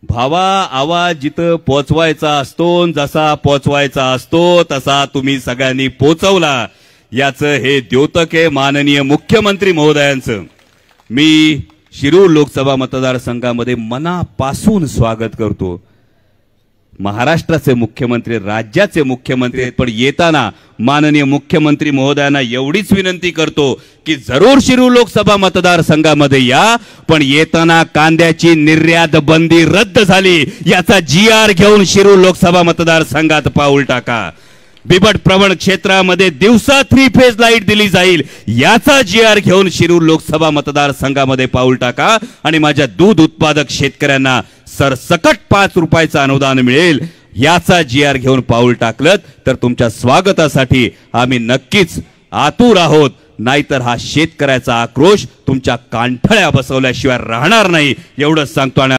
भावा आवाज जिथं पोचवायचा असतो जसा पोचवायचा असतो तसा तुम्ही सगळ्यांनी पोचवला याचं हे द्योतक आहे माननीय मुख्यमंत्री महोदयांचं। मी शिरूर लोकसभा मतदारसंघामध्ये मनापासून स्वागत करतो। महाराष्ट्राचे मुख्यमंत्री राज्याचे मुख्यमंत्री आहेत, पण येताना माननीय मुख्यमंत्री महोदयांना एवढीच विनंती करतो की जरूर शिरूर लोकसभा मतदारसंघामध्ये या, पण येताना कांद्याची निर्यात बंदी रद्द झाली याचा GR घेऊन शिरूर लोकसभा मतदारसंघात पाऊल टाका। बिबट प्रवण क्षेत्रामध्ये दिवसा 3 फेज लाईट दिली जाईल याचा GR घेऊन शिरूर लोकसभा मतदारसंघामध्ये पाऊल टाका आणि माझ्या दूध उत्पादक शेतकऱ्यांना सरसकट 5 रुपयाचं अनुदान मिळेल याचा GR घेऊन पाऊल टाकलं तर तुमच्या स्वागतासाठी आम्ही नक्कीच आतुर आहोत। नाहीतर हा शेतकऱ्याचा आक्रोश तुमच्या कांठळ्या बसवल्याशिवाय राहणार नाही एवढंच सांगतो।